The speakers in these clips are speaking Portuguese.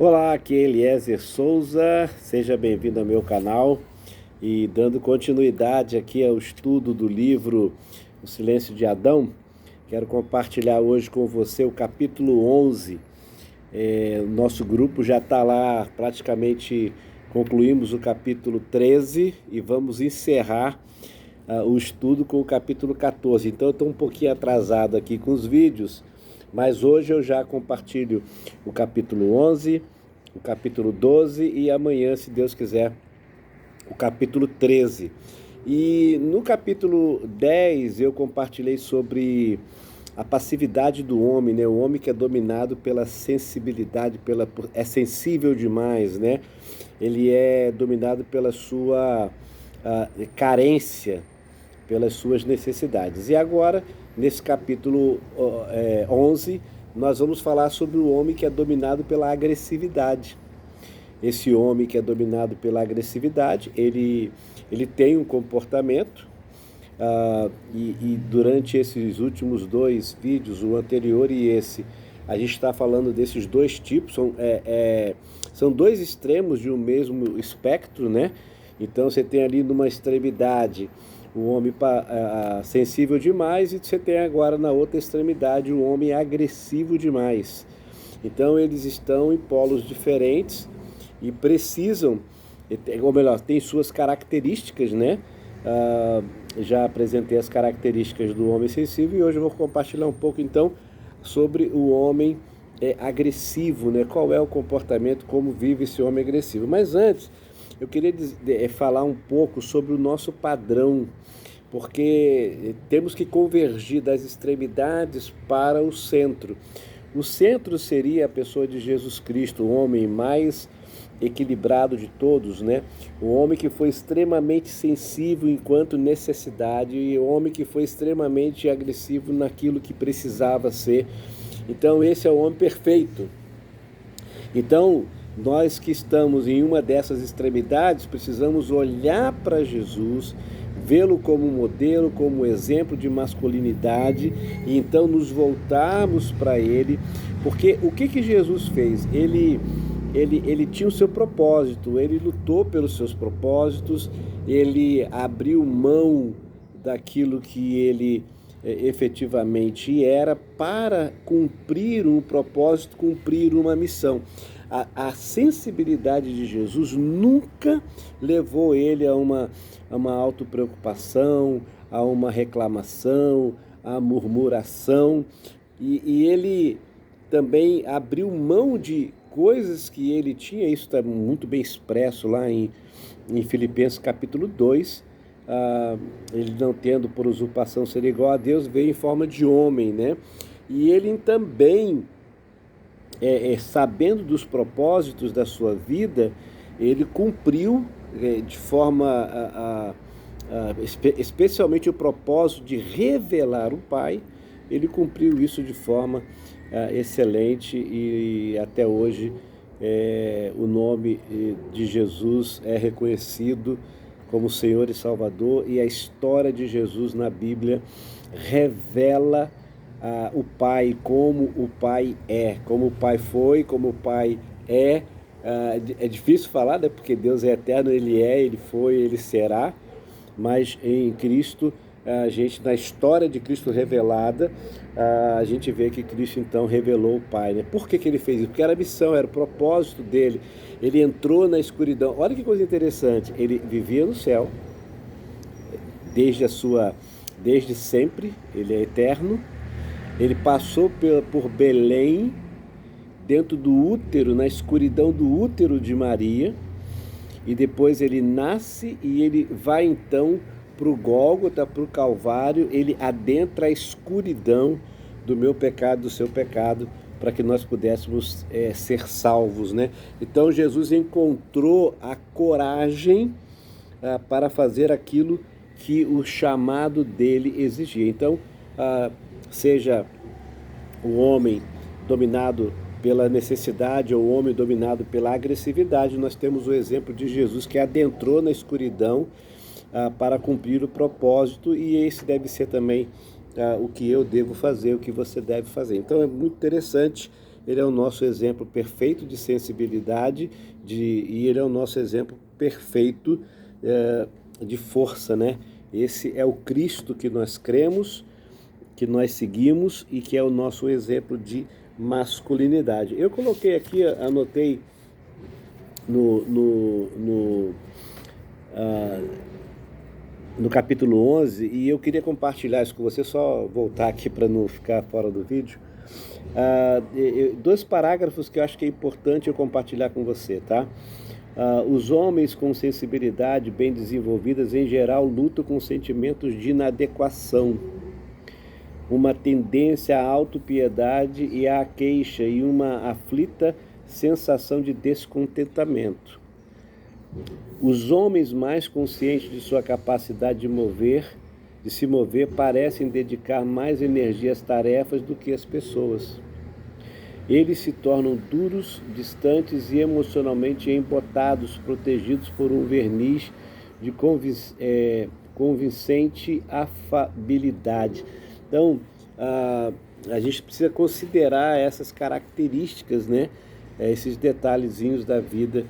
Olá, aqui é Eliezer Souza, seja bem-vindo ao meu canal e dando continuidade aqui ao estudo do livro O Silêncio de Adão, quero compartilhar hoje com você o capítulo 11. Nosso grupo já está lá, praticamente concluímos o capítulo 13 e vamos encerrar o estudo com o capítulo 14. Então eu estou um pouquinho atrasado aqui com os vídeos, mas hoje eu já compartilho o capítulo 11, o capítulo 12 e amanhã, se Deus quiser, o capítulo 13. E no capítulo 10 eu compartilhei sobre a passividade do homem, né? O homem que é dominado pela sensibilidade, é sensível demais, né? Ele é dominado pela sua carência, pelas suas necessidades. E agora, nesse capítulo 11, nós vamos falar sobre o homem que é dominado pela agressividade. Esse homem que é dominado pela agressividade, ele tem um comportamento, e durante esses últimos dois vídeos, o anterior e esse, a gente está falando desses dois tipos, são dois extremos de um mesmo espectro, né? Então você tem ali numa extremidade o homem sensível demais, e você tem agora na outra extremidade o homem agressivo demais. Então eles estão em polos diferentes e precisam, ou melhor, tem suas características, né? Já apresentei as características do homem sensível e hoje eu vou compartilhar um pouco então sobre o homem agressivo, né? Qual é o comportamento, como vive esse homem agressivo. Mas antes, eu queria falar um pouco sobre o nosso padrão, porque temos que convergir das extremidades para o centro. O centro seria a pessoa de Jesus Cristo, o homem mais equilibrado de todos, né? O homem que foi extremamente sensível enquanto necessidade e o homem que foi extremamente agressivo naquilo que precisava ser. Então esse é o homem perfeito. Então, nós que estamos em uma dessas extremidades, precisamos olhar para Jesus, vê-lo como modelo, como exemplo de masculinidade, e então nos voltarmos para ele, porque o que Jesus fez? Ele tinha o seu propósito, ele lutou pelos seus propósitos, ele abriu mão daquilo que ele efetivamente era para cumprir um propósito, cumprir uma missão. A sensibilidade de Jesus nunca levou ele a uma autopreocupação, a uma reclamação, a murmuração, e ele também abriu mão de coisas que ele tinha. Isso está muito bem expresso lá em Filipenses capítulo 2, ele não tendo por usurpação ser igual a Deus, veio em forma de homem, né? E ele também, sabendo dos propósitos da sua vida, ele cumpriu de forma, especialmente o propósito de revelar o Pai, ele cumpriu isso de forma excelente, e até hoje o nome de Jesus é reconhecido como Senhor e Salvador, e a história de Jesus na Bíblia revela o Pai, como o Pai é, como o Pai foi, como o Pai é. É difícil falar, né? Porque Deus é eterno, Ele é, Ele foi, Ele será, mas em Cristo, a gente, na história de Cristo revelada, a gente vê que Cristo então revelou o Pai, né? Por que ele fez isso? Porque era a missão, era o propósito dele. Ele entrou na escuridão. Olha que coisa interessante, ele vivia no céu, desde sempre, ele é eterno. Ele passou por Belém, dentro do útero, na escuridão do útero de Maria, e depois ele nasce e ele vai então para o Gólgota, para o Calvário, ele adentra a escuridão do meu pecado, do seu pecado, para que nós pudéssemos ser salvos, né? Então Jesus encontrou a coragem para fazer aquilo que o chamado dele exigia. Então, seja o homem dominado pela necessidade ou o homem dominado pela agressividade, nós temos o exemplo de Jesus que adentrou na escuridão para cumprir o propósito, e esse deve ser também o que eu devo fazer, o que você deve fazer. Então é muito interessante ele é o nosso exemplo perfeito de sensibilidade e ele é o nosso exemplo perfeito de força, né? Esse é o Cristo que nós cremos, que nós seguimos e que é o nosso exemplo de masculinidade. Eu coloquei aqui, anotei no capítulo 11, e eu queria compartilhar isso com você, só voltar aqui para não ficar fora do vídeo. 2 parágrafos que eu acho que é importante eu compartilhar com você, tá? Os homens com sensibilidade bem desenvolvidas, em geral, lutam com sentimentos de inadequação, uma tendência à autopiedade e à queixa e uma aflita sensação de descontentamento. Os homens mais conscientes de sua capacidade de se mover, parecem dedicar mais energia às tarefas do que às pessoas. Eles se tornam duros, distantes e emocionalmente embotados, protegidos por um verniz de convincente afabilidade. Então, a gente precisa considerar essas características, né? Esses detalhezinhos da vida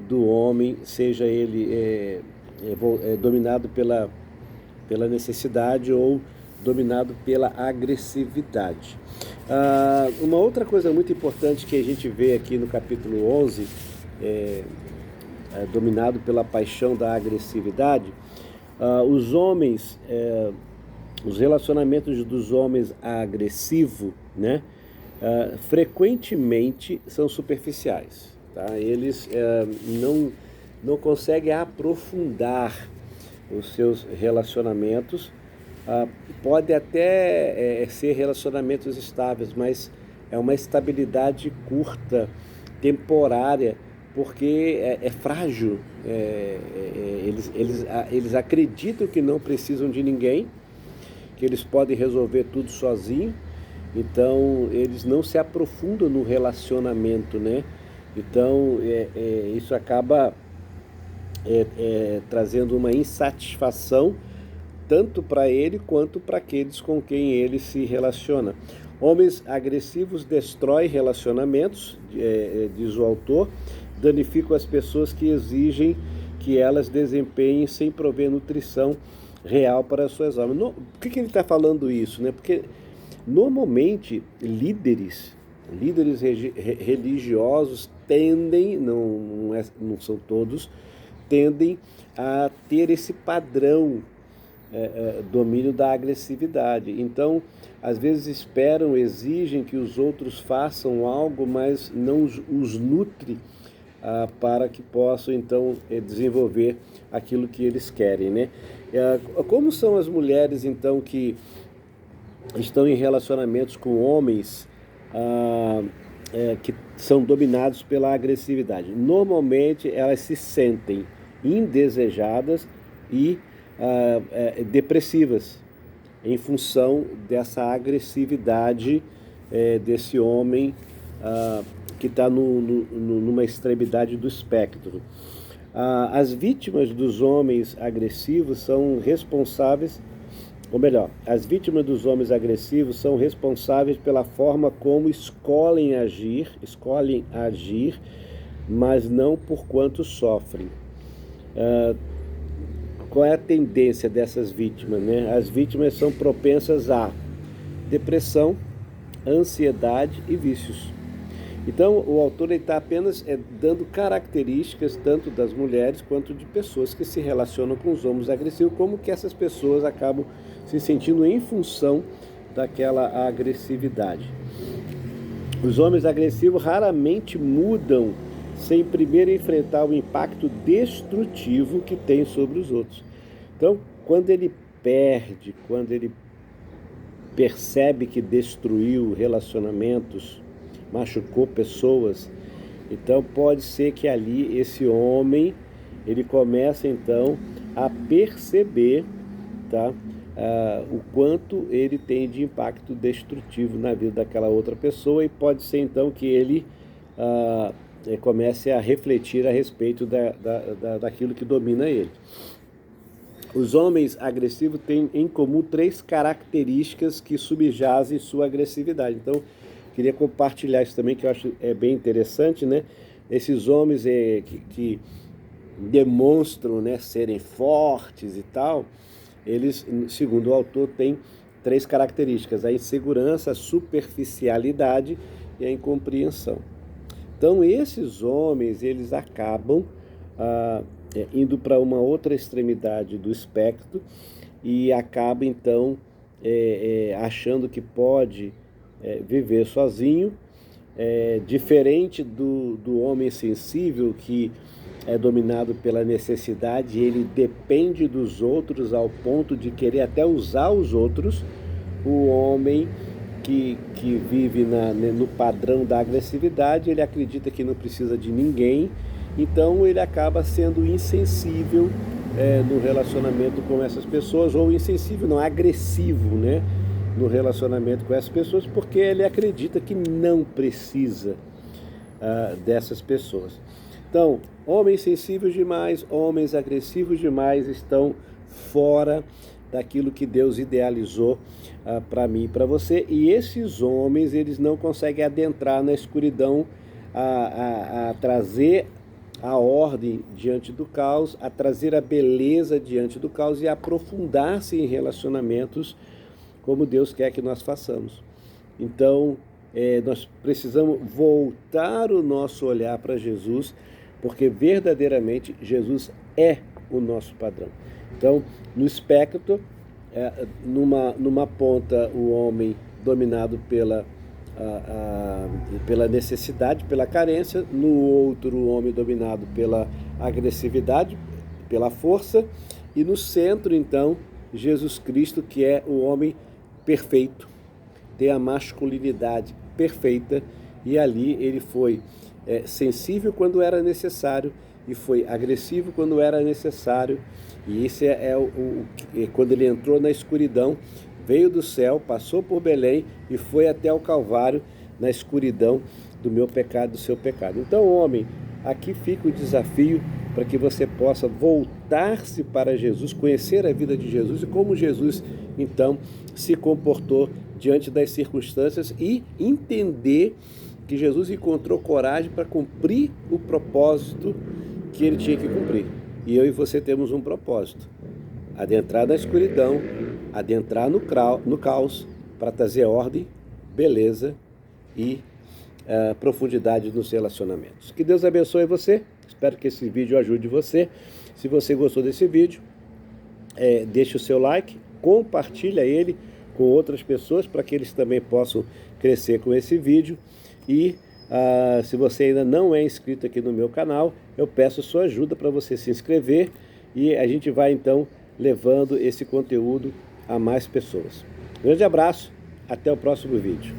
do homem, seja ele dominado pela necessidade ou dominado pela agressividade. Uma outra coisa muito importante que a gente vê aqui no capítulo 11, dominado pela paixão da agressividade, os homens, os relacionamentos dos homens agressivos, né, frequentemente são superficiais, tá? Eles não conseguem aprofundar os seus relacionamentos. Pode até ser relacionamentos estáveis, mas é uma estabilidade curta, temporária, porque é frágil. Eles acreditam que não precisam de ninguém, que eles podem resolver tudo sozinhos, então eles não se aprofundam no relacionamento, né? Então isso acaba trazendo uma insatisfação tanto para ele quanto para aqueles com quem ele se relaciona. Homens agressivos destroem relacionamentos, diz o autor, danificam as pessoas que exigem que elas desempenhem sem prover nutrição real para as suas almas. Por que ele está falando isso, né? Porque normalmente líderes religiosos tendem, não são todos, tendem a ter esse padrão domínio da agressividade. Então, às vezes esperam, exigem que os outros façam algo, mas não os nutre para que possam, então, desenvolver aquilo que eles querem, né? Como são as mulheres, então, que estão em relacionamentos com homens que são dominados pela agressividade? Normalmente, elas se sentem indesejadas e depressivas em função dessa agressividade desse homem que está numa extremidade do espectro. As vítimas dos homens agressivos são responsáveis, ou melhor, as vítimas dos homens agressivos são responsáveis pela forma como escolhem agir, mas não por quanto sofrem. Qual é a tendência dessas vítimas, né? As vítimas são propensas a depressão, ansiedade e vícios. Então, o autor está apenas dando características tanto das mulheres quanto de pessoas que se relacionam com os homens agressivos, como que essas pessoas acabam se sentindo em função daquela agressividade. Os homens agressivos raramente mudam sem primeiro enfrentar o impacto destrutivo que tem sobre os outros. Então, quando ele perde, quando ele percebe que destruiu relacionamentos, machucou pessoas, então pode ser que ali esse homem, ele começa então a perceber, tá, o quanto ele tem de impacto destrutivo na vida daquela outra pessoa, e pode ser então que ele comece a refletir a respeito daquilo que domina ele. Os homens agressivos têm em comum 3 características que subjazem sua agressividade. Então, Queria compartilhar isso também, que eu acho bem interessante, né? Esses homens que demonstram, né, serem fortes e tal, eles, segundo o autor, têm 3 características: a insegurança, a superficialidade e a incompreensão. Então, esses homens, eles acabam indo para uma outra extremidade do espectro e acabam, então, achando que pode viver sozinho, diferente do homem sensível, que é dominado pela necessidade, ele depende dos outros ao ponto de querer até usar os outros. O homem que vive no padrão da agressividade, ele acredita que não precisa de ninguém, então ele acaba sendo insensível no relacionamento com essas pessoas, ou insensível, não, agressivo, né, no relacionamento com essas pessoas, porque ele acredita que não precisa dessas pessoas. Então, homens sensíveis demais, homens agressivos demais estão fora daquilo que Deus idealizou para mim e para você. E esses homens, eles não conseguem adentrar na escuridão, a trazer a ordem diante do caos, a trazer a beleza diante do caos e a aprofundar-se em relacionamentos como Deus quer que nós façamos. Então, nós precisamos voltar o nosso olhar para Jesus, porque verdadeiramente Jesus é o nosso padrão. Então, no espectro, numa ponta o homem dominado pela necessidade, pela carência, no outro o homem dominado pela agressividade, pela força, e no centro, então, Jesus Cristo, que é o homem perfeito, tem a masculinidade perfeita, e ali ele foi sensível quando era necessário e foi agressivo quando era necessário. E esse quando ele entrou na escuridão, veio do céu, passou por Belém e foi até o Calvário, na escuridão do meu pecado, do seu pecado. Então, homem, aqui fica o desafio para que você possa voltar-se para Jesus, conhecer a vida de Jesus e como Jesus, então, se comportou diante das circunstâncias e entender que Jesus encontrou coragem para cumprir o propósito que ele tinha que cumprir. E eu e você temos um propósito: adentrar na escuridão, adentrar no caos, para trazer ordem, beleza e profundidade nos relacionamentos. Que Deus abençoe você. Espero que esse vídeo ajude você. Se você gostou desse vídeo, deixe o seu like, compartilha ele com outras pessoas para que eles também possam crescer com esse vídeo. E se você ainda não é inscrito aqui no meu canal, eu peço sua ajuda para você se inscrever e a gente vai então levando esse conteúdo a mais pessoas. Um grande abraço, até o próximo vídeo.